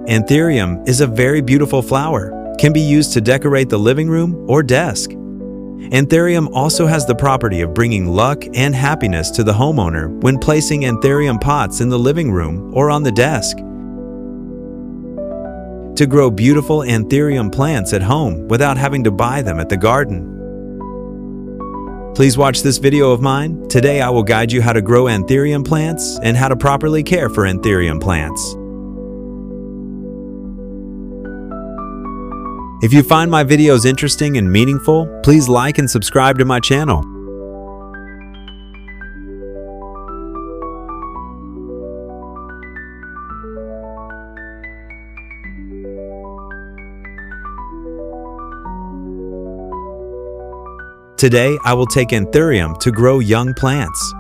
Anthurium is a very beautiful flower, can be used to decorate the living room or desk. Anthurium also has the property of bringing luck and happiness to the homeowner when placing Anthurium pots in the living room or on the desk. To grow beautiful Anthurium plants at home without having to buy them at the garden. Please watch this video of mine. Today I will guide you how to grow Anthurium plants and how to properly care for Anthurium plants. If you find my videos interesting and meaningful, please like and subscribe to my channel. Today, I will take Anthurium to grow young plants.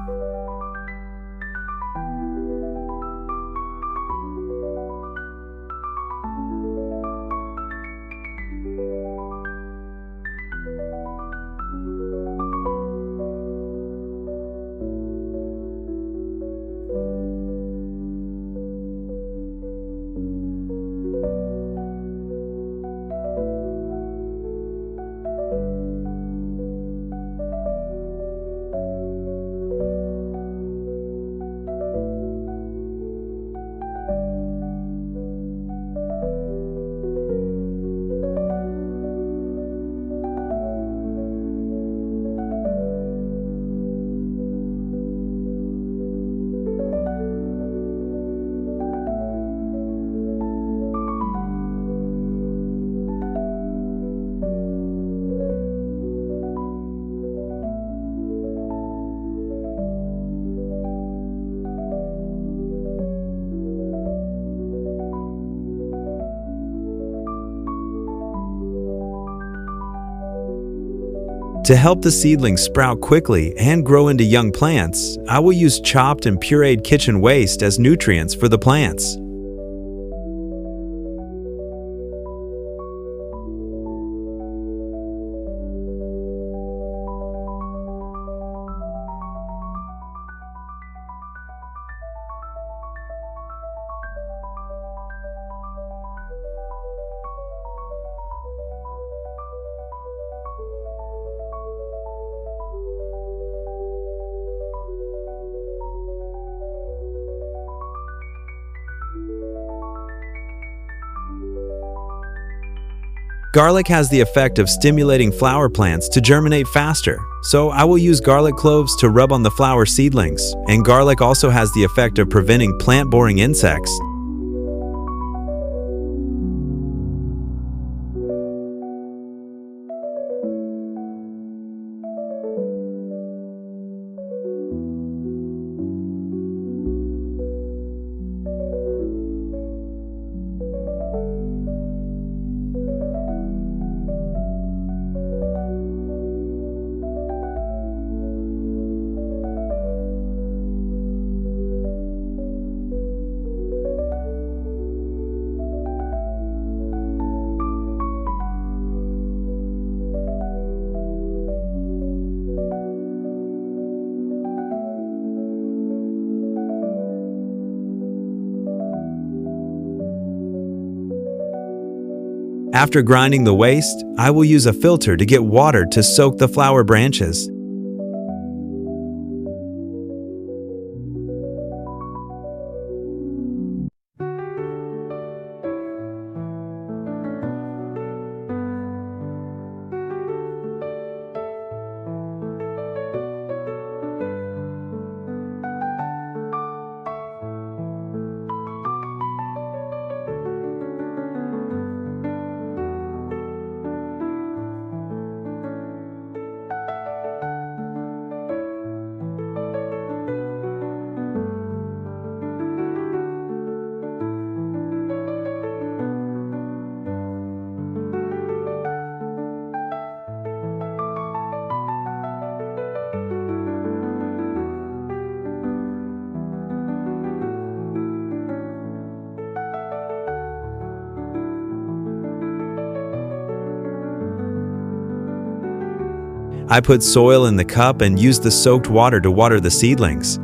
To help the seedlings sprout quickly and grow into young plants, I will use chopped and pureed kitchen waste as nutrients for the plants. Garlic has the effect of stimulating flower plants to germinate faster, so I will use garlic cloves to rub on the flower seedlings, and garlic also has the effect of preventing plant-boring insects. After grinding the waste, I will use a filter to get water to soak the flower branches. I put soil in the cup and use the soaked water to water the seedlings.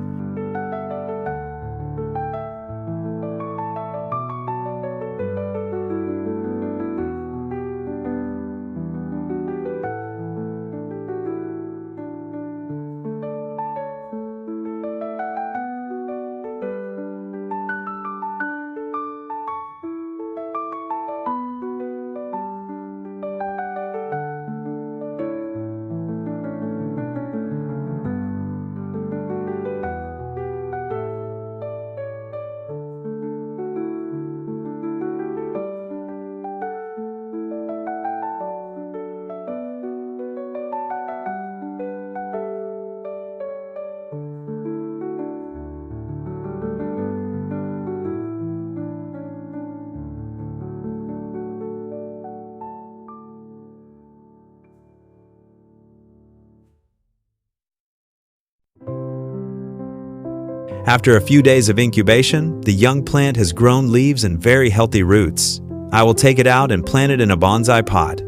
After a few days of incubation, the young plant has grown leaves and very healthy roots. I will take it out and plant it in a bonsai pot.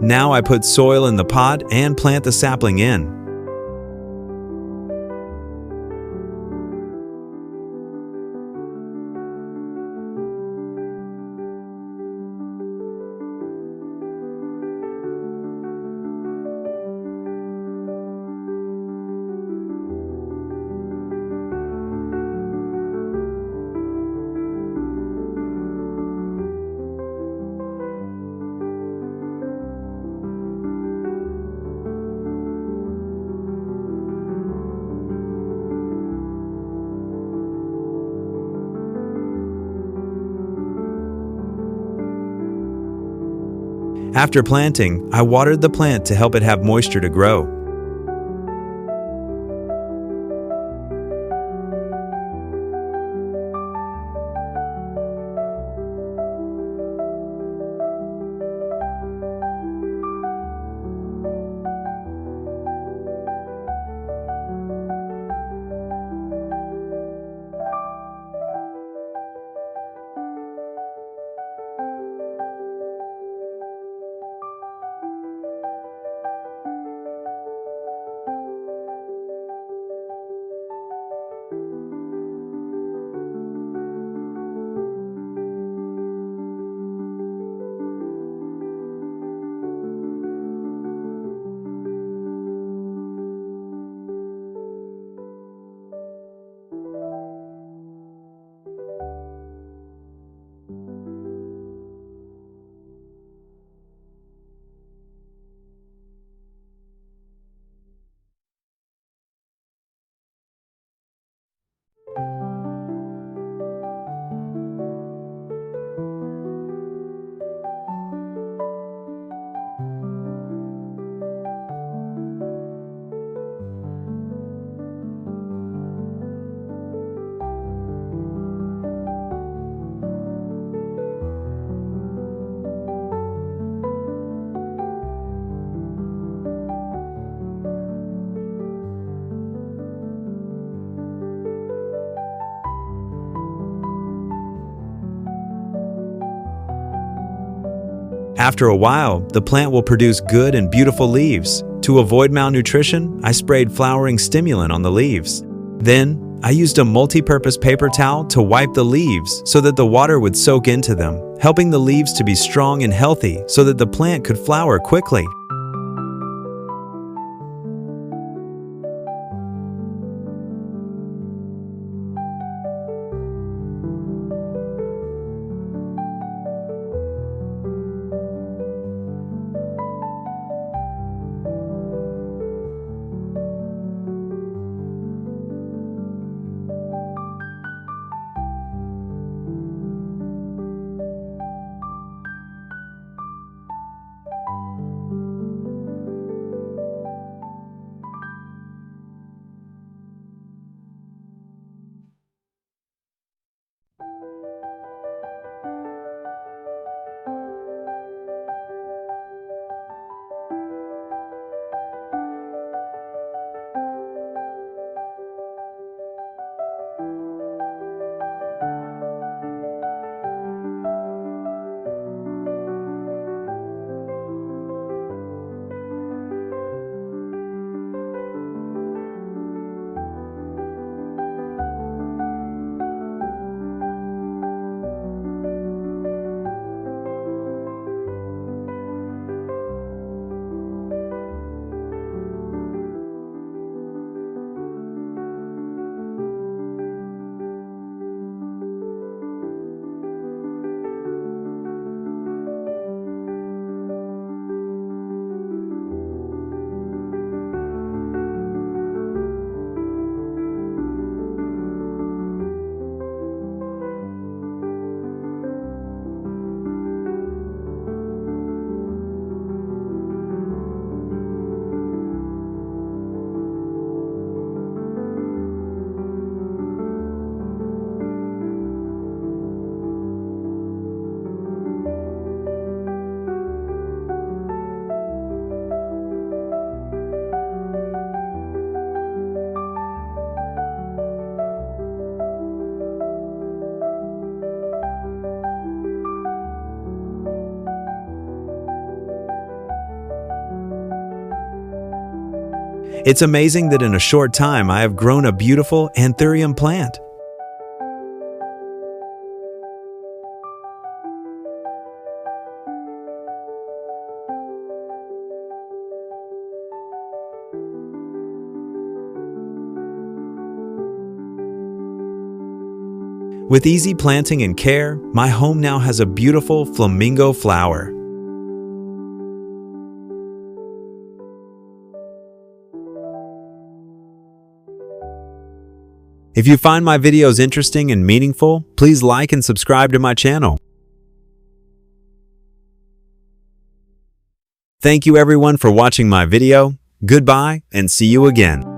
Now I put soil in the pot and plant the sapling in. After planting, I watered the plant to help it have moisture to grow. After a while, the plant will produce good and beautiful leaves. To avoid malnutrition, I sprayed flowering stimulant on the leaves. Then, I used a multi-purpose paper towel to wipe the leaves so that the water would soak into them, helping the leaves to be strong and healthy so that the plant could flower quickly. It's amazing that in a short time I have grown a beautiful Anthurium plant. With easy planting and care, my home now has a beautiful flamingo flower. If you find my videos interesting and meaningful, please like and subscribe to my channel. Thank you everyone for watching my video. Goodbye and see you again.